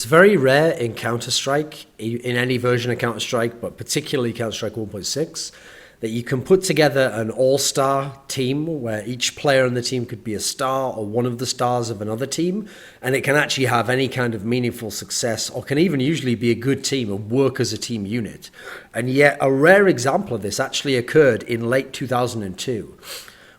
It's very rare in Counter-Strike, in any version of Counter-Strike, but particularly Counter-Strike 1.6, that you can put together an all-star team where each player on the team could be a star or one of the stars of another team, and it can actually have any kind of meaningful success, or can even usually be a good team and work as a team unit. And yet a rare example of this actually occurred in late 2002,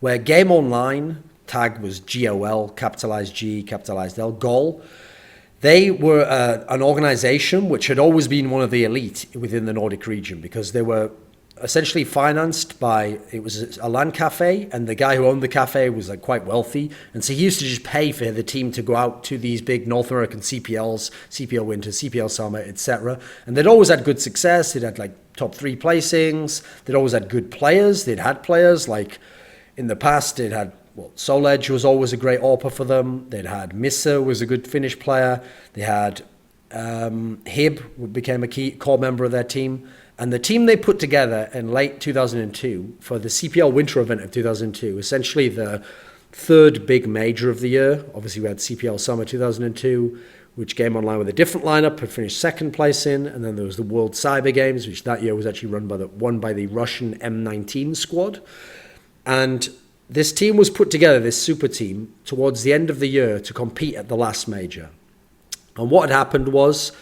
where GameonLine, tag was GOL, capitalized G, capitalized L, GOL. They were an organization which had always been one of the elite within the Nordic region, because they were essentially financed by, it was a LAN cafe, and the guy who owned the cafe was like quite wealthy, and so he used to just pay for the team to go out to these big North American CPLs, CPL Winter, CPL Summer, etc. And they'd always had good success. They'd had like top 3 placings. They'd always had good players. They'd had players like in the past. They'd had Soul Edge was always a great AWPer for them. They'd had Missa was a good Finnish player. They had Hib, who became a key core member of their team. And the team they put together in late 2002 for the CPL Winter event of 2002, essentially the third big major of the year. Obviously, we had CPL Summer 2002, which GameonLine with a different lineup had finished second place in. And then there was the World Cyber Games, which that year was actually won by the Russian M19 squad. And this team was put together, this super team, towards the end of the year to compete at the last major. And what had happened was,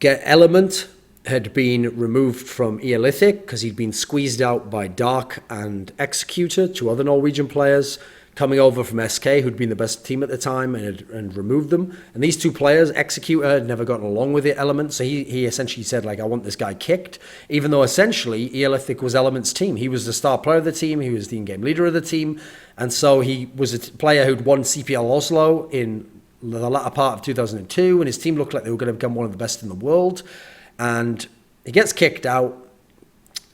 Element had been removed from Eolithic because he'd been squeezed out by Dark and Executor, 2 other Norwegian players, coming over from SK, who'd been the best team at the time, and removed them. And these 2 players, Executor had never gotten along with the Element, so he essentially said, like, I want this guy kicked, even though essentially Eolithic was Element's team. He was the star player of the team, he was the in-game leader of the team, and so he was a player who'd won CPL Oslo in the latter part of 2002, and his team looked like they were going to become one of the best in the world. And he gets kicked out,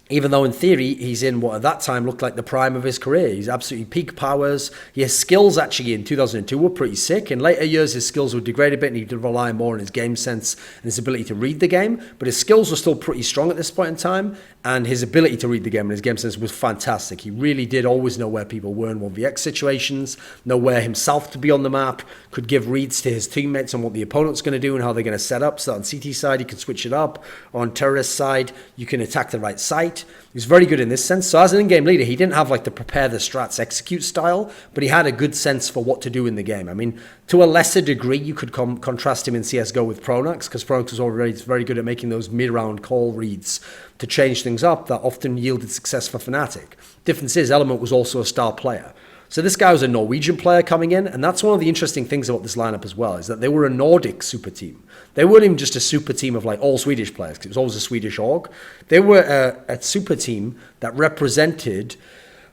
even though in theory he's in what at that time looked like the prime of his career. He's absolutely peak powers. His skills actually in 2002 were pretty sick. In later years his skills would degrade a bit and he did rely more on his game sense and his ability to read the game, but his skills were still pretty strong at this point in time, and his ability to read the game and his game sense was fantastic. He really did always know where people were in 1vx situations, know where himself to be on the map, could give reads to his teammates on what the opponent's going to do and how they're going to set up. So on CT side you can switch it up, on terrorist side you can attack the right site. He was very good in this sense. So as an in-game leader, he didn't have like the prepare the strats, execute style, but he had a good sense for what to do in the game. I mean, to a lesser degree, you could contrast him in CSGO with Pronax, because Pronax was already very good at making those mid-round call reads to change things up that often yielded success for Fnatic. Difference is, Element was also a star player. So this guy was a Norwegian player coming in, and that's one of the interesting things about this lineup as well, is that they were a Nordic super team. They weren't even just a super team of like all Swedish players, because it was always a Swedish org. They were a super team that represented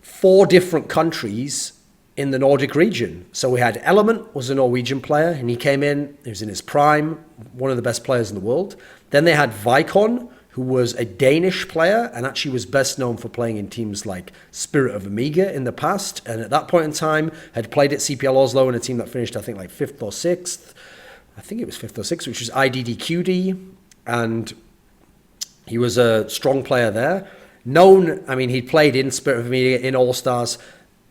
4 different countries in the Nordic region. So we had Element was a Norwegian player, and he came in, he was in his prime, one of the best players in the world. Then they had Vicon, who was a Danish player and actually was best known for playing in teams like Spirit of Amiga in the past, and at that point in time had played at CPL Oslo in a team that finished, I think, like 5th or 6th. I think it was 5th or 6th, which was IDDQD, and he was a strong player there. Known, I mean, he'd played in Spirit of Amiga, in All-Stars.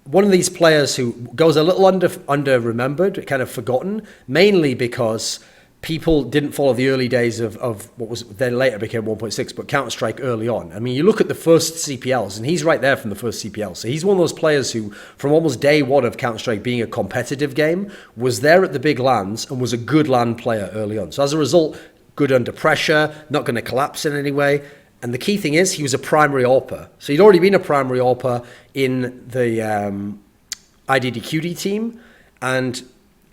One of these players who goes a little under-remembered, kind of forgotten, mainly because people didn't follow the early days of what was then later became 1.6, but Counter-Strike early on. I mean, you look at the first CPLs, and he's right there from the first CPL. So he's one of those players who, from almost day one of Counter-Strike being a competitive game, was there at the big LANs and was a good LAN player early on. So as a result, good under pressure, not going to collapse in any way. And the key thing is, he was a primary AWPer. So he'd already been a primary AWPer in the IDDQD team, and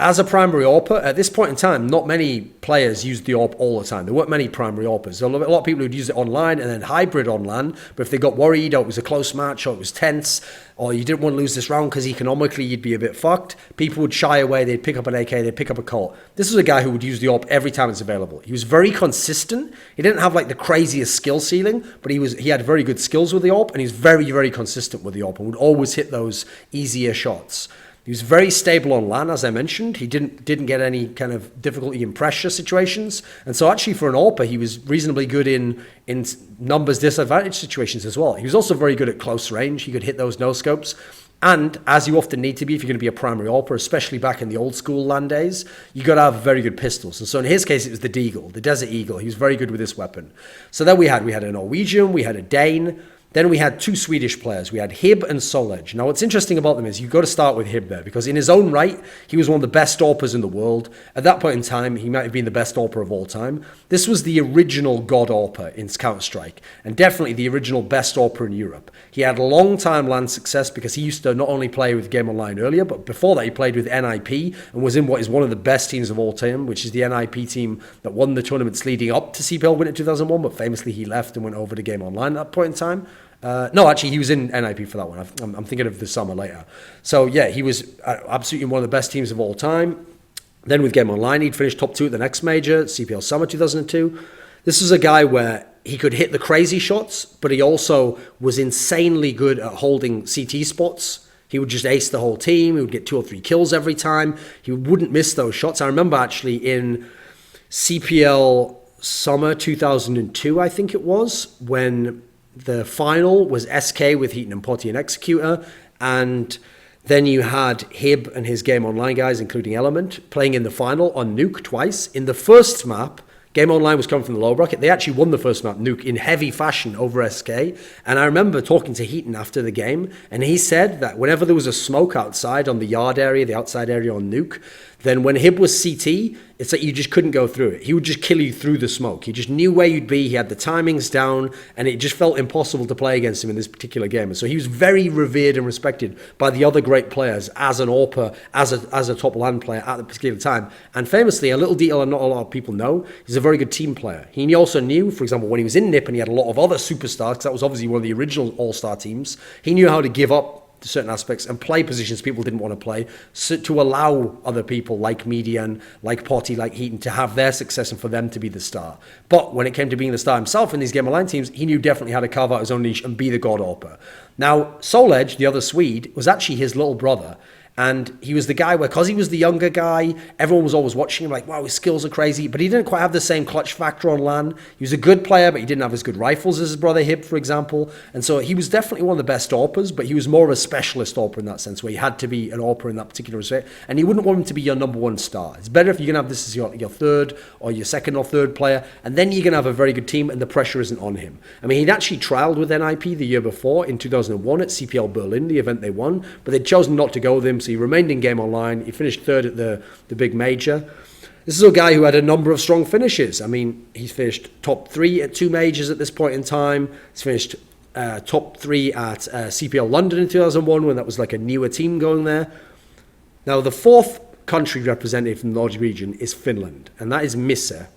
as a primary AWPer, at this point in time, not many players used the AWP all the time. There weren't many primary AWPers. A lot of people would use it online and then hybrid on LAN, but if they got worried, or it was a close match, or it was tense, or you didn't want to lose this round because economically you'd be a bit fucked, people would shy away, they'd pick up an AK, they'd pick up a Colt. This was a guy who would use the AWP every time it's available. He was very consistent. He didn't have like the craziest skill ceiling, but he had very good skills with the AWP, and he's very, very consistent with the AWP and would always hit those easier shots. He was very stable on LAN, as I mentioned. He didn't get any kind of difficulty in pressure situations. And so actually for an AWPer, he was reasonably good in numbers disadvantage situations as well. He was also very good at close range. He could hit those no-scopes. And as you often need to be if you're going to be a primary AWPer, especially back in the old school LAN days, you got to have very good pistols. And so in his case, it was the Deagle, the Desert Eagle. He was very good with this weapon. So then we had a Norwegian, we had a Dane. Then we had two Swedish players. We had Hib and Solej. Now, what's interesting about them is you've got to start with Hib there, because in his own right, he was one of the best AWPers in the world. At that point in time, he might have been the best AWPer of all time. This was the original God AWPer in Counter-Strike, and definitely the original best AWPer in Europe. He had long-time LAN success because he used to not only play with GameonLine earlier, but before that he played with NIP and was in what is one of the best teams of all time, which is the NIP team that won the tournaments leading up to CPL win in 2001, but famously he left and went over to GameonLine at that point in time. No, actually, he was in NIP for that one. I'm thinking of the summer later. So, yeah, he was absolutely one of the best teams of all time. Then with GameonLine, he'd finished top 2 at the next major, CPL Summer 2002. This was a guy where he could hit the crazy shots, but he also was insanely good at holding CT spots. He would just ace the whole team. He would get 2 or 3 kills every time. He wouldn't miss those shots. I remember actually in CPL Summer 2002, I think it was, when the final was SK with Heaton and Potty and Executor, and then you had Hib and his GameonLine guys, including Element, playing in the final on Nuke twice. In the first map, GameonLine was coming from the low bracket. They actually won the first map, Nuke, in heavy fashion over SK. And I remember talking to Heaton after the game, and he said that whenever there was a smoke outside on the yard area, the outside area on Nuke, then when Hib was CT, it's like you just couldn't go through it. He would just kill you through the smoke. He just knew where you'd be. He had the timings down, and it just felt impossible to play against him in this particular game. And so he was very revered and respected by the other great players as an AWPer, as a top LAN player at the particular time. And famously, a little detail not a lot of people know, he's a very good team player. He also knew, for example, when he was in NIP and he had a lot of other superstars, because that was obviously one of the original all-star teams, he knew how to give up certain aspects and play positions people didn't want to play, so to allow other people like Median, like Potty, like Heaton to have their success and for them to be the star. But when it came to being the star himself in these GameonLine teams, he knew definitely how to carve out his own niche and be the God AWPer. Now, Solej, the other Swede, was actually his little brother. And he was the guy where, because he was the younger guy, everyone was always watching him like, wow, his skills are crazy. But he didn't quite have the same clutch factor on LAN. He was a good player, but he didn't have as good rifles as his brother Hib, for example. And so he was definitely one of the best AWPers, but he was more of a specialist AWPer in that sense, where he had to be an AWPer in that particular respect. And he wouldn't want him to be your number one star. It's better if you're going to have this as your third or your second or third player, and then you're going to have a very good team and the pressure isn't on him. I mean, he'd actually trialed with NIP the year before in 2001 at CPL Berlin, the event they won, but they'd chosen not to go with him, so he remained in GameonLine. He finished third at the big major. This is a guy who had a number of strong finishes. I mean, he's finished top 3 at 2 majors at this point in time. He's finished top 3 at CPL London in 2001 when that was like a newer team going there. Now, the 4th country representative from the Nordic region is Finland, and that is Missa.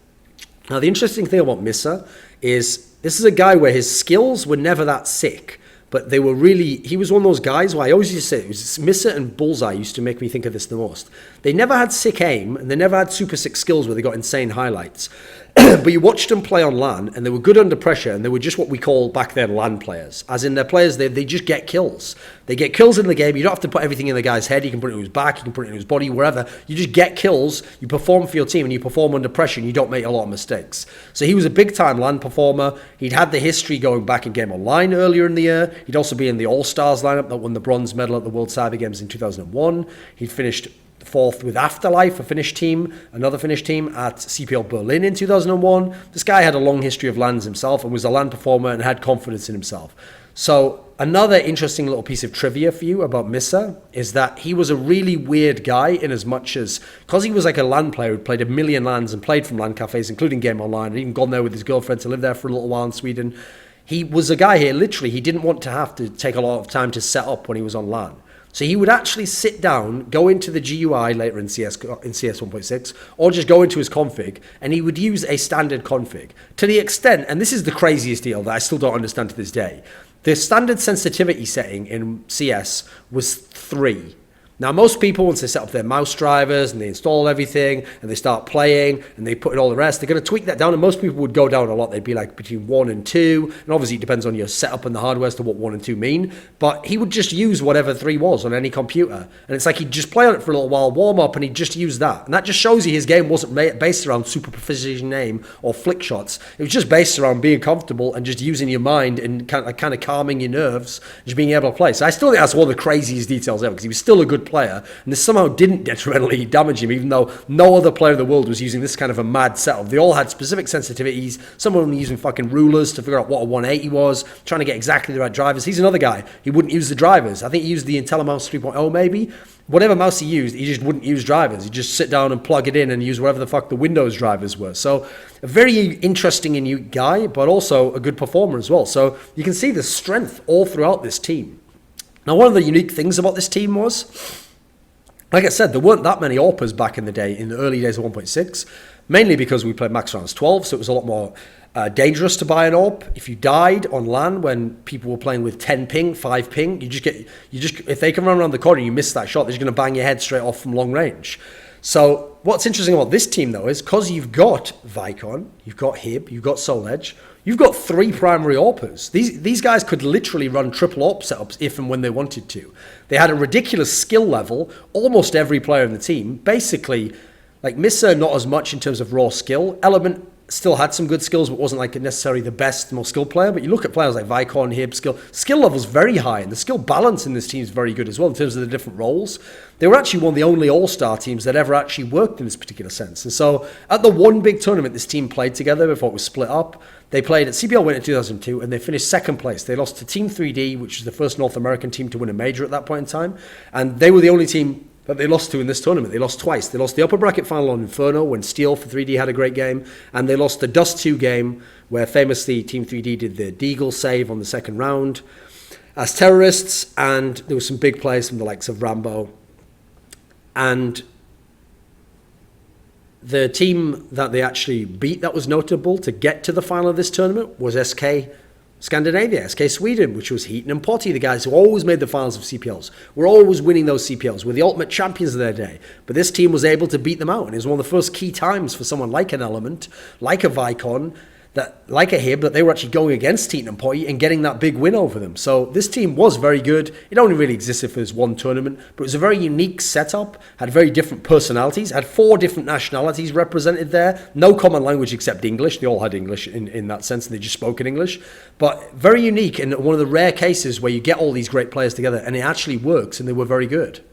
Now, the interesting thing about Missa is this is a guy where his skills were never that sick. But they were really, he was one of those guys where I always used to say, it was Missa and Bullseye used to make me think of this the most. They never had sick aim, and they never had super sick skills where they got insane highlights. But you watched them play on LAN, and they were good under pressure, and they were just what we call back then LAN players. As in, they're players, they just get kills. They get kills in the game. You don't have to put everything in the guy's head. You can put it in his back, you can put it in his body, wherever. You just get kills, you perform for your team, and you perform under pressure, and you don't make a lot of mistakes. So he was a big-time LAN performer. He'd had the history going back in GameonLine earlier in the year. He'd also be in the All-Stars lineup that won the bronze medal at the World Cyber Games in 2001. He'd finished 4th with Afterlife, another Finnish team at CPL Berlin in 2001. This guy had a long history of LANs himself and was a LAN performer and had confidence in himself. So another interesting little piece of trivia for you about Missa is that he was a really weird guy in as much as, because he was like a LAN player who played a million LANs and played from LAN cafes, including GameonLine, and even gone there with his girlfriend to live there for a little while in Sweden. He was a guy here, literally, he didn't want to have to take a lot of time to set up when he was on LAN. So he would actually sit down, go into the GUI later in CS 1.6, or just go into his config, and he would use a standard config. To the extent, and this is the craziest deal that I still don't understand to this day, the standard sensitivity setting in CS was 3. Now, most people, once they set up their mouse drivers and they install everything and they start playing and they put in all the rest, they're going to tweak that down. And most people would go down a lot. They'd be like between 1 and 2. And obviously, it depends on your setup and the hardware as to what 1 and 2 mean. But he would just use whatever 3 was on any computer. And it's like he'd just play on it for a little while, warm up, and he'd just use that. And that just shows you his game wasn't based around super precision aim or flick shots. It was just based around being comfortable and just using your mind and kind of calming your nerves, just being able to play. So I still think that's one of the craziest details ever, because he was still a good player. And this somehow didn't detrimentally damage him, even though no other player in the world was using this kind of a mad setup. They all had specific sensitivities. Some of them using fucking rulers to figure out what a 180 was, trying to get exactly the right drivers. He's another guy. He wouldn't use the drivers. I think he used the IntelliMouse 3.0 maybe. Whatever mouse he used, he just wouldn't use drivers. He'd just sit down and plug it in and use whatever the fuck the Windows drivers were. So a very interesting and unique guy, but also a good performer as well. So you can see the strength all throughout this team. Now, one of the unique things about this team was, like I said, there weren't that many AWPers back in the day, in the early days of 1.6, mainly because we played max rounds 12, so it was a lot more dangerous to buy an AWP. If you died on LAN when people were playing with 10 ping, 5 ping, if they can run around the corner and you miss that shot, they're just going to bang your head straight off from long range. So what's interesting about this team, though, is because you've got Vicon, you've got Hib, you've got Soul Edge, you've got 3 primary AWPers. These guys could literally run triple AWP setups if and when they wanted to. They had a ridiculous skill level. Almost every player in the team, basically, like Missa, not as much in terms of raw skill. Element still had some good skills, but wasn't like necessarily the best, most skilled player. But you look at players like Vicon, Hib, skill level's very high, and the skill balance in this team is very good as well in terms of the different roles. They were actually one of the only all-star teams that ever actually worked in this particular sense. And so at the one big tournament this team played together before it was split up, they played at CBL Win in 2002, and they finished second place. They lost to Team 3D, which was the first North American team to win a major at that point in time. And they were the only team that they lost to in this tournament. They lost twice. They lost the upper bracket final on Inferno when Steel for 3D had a great game, and they lost the Dust 2 game where famously Team 3D did the Deagle save on the second round as terrorists, and there were some big players from the likes of Rambo. And the team that they actually beat that was notable to get to the final of this tournament was SK Scandinavia, SK Sweden, which was Heaton and Potty, the guys who always made the finals of CPLs. Were always winning those CPLs. Were the ultimate champions of their day. But this team was able to beat them out. And it was one of the first key times for someone like an Element, like a Vicon, like a Hib, that they were actually going against Heaton and Potty and getting that big win over them. So this team was very good. It only really existed for this one tournament, but it was a very unique setup, had very different personalities, had 4 different nationalities represented there. No common language except English. They all had English in that sense, and they just spoke in English. But very unique, and one of the rare cases where you get all these great players together and it actually works, and they were very good.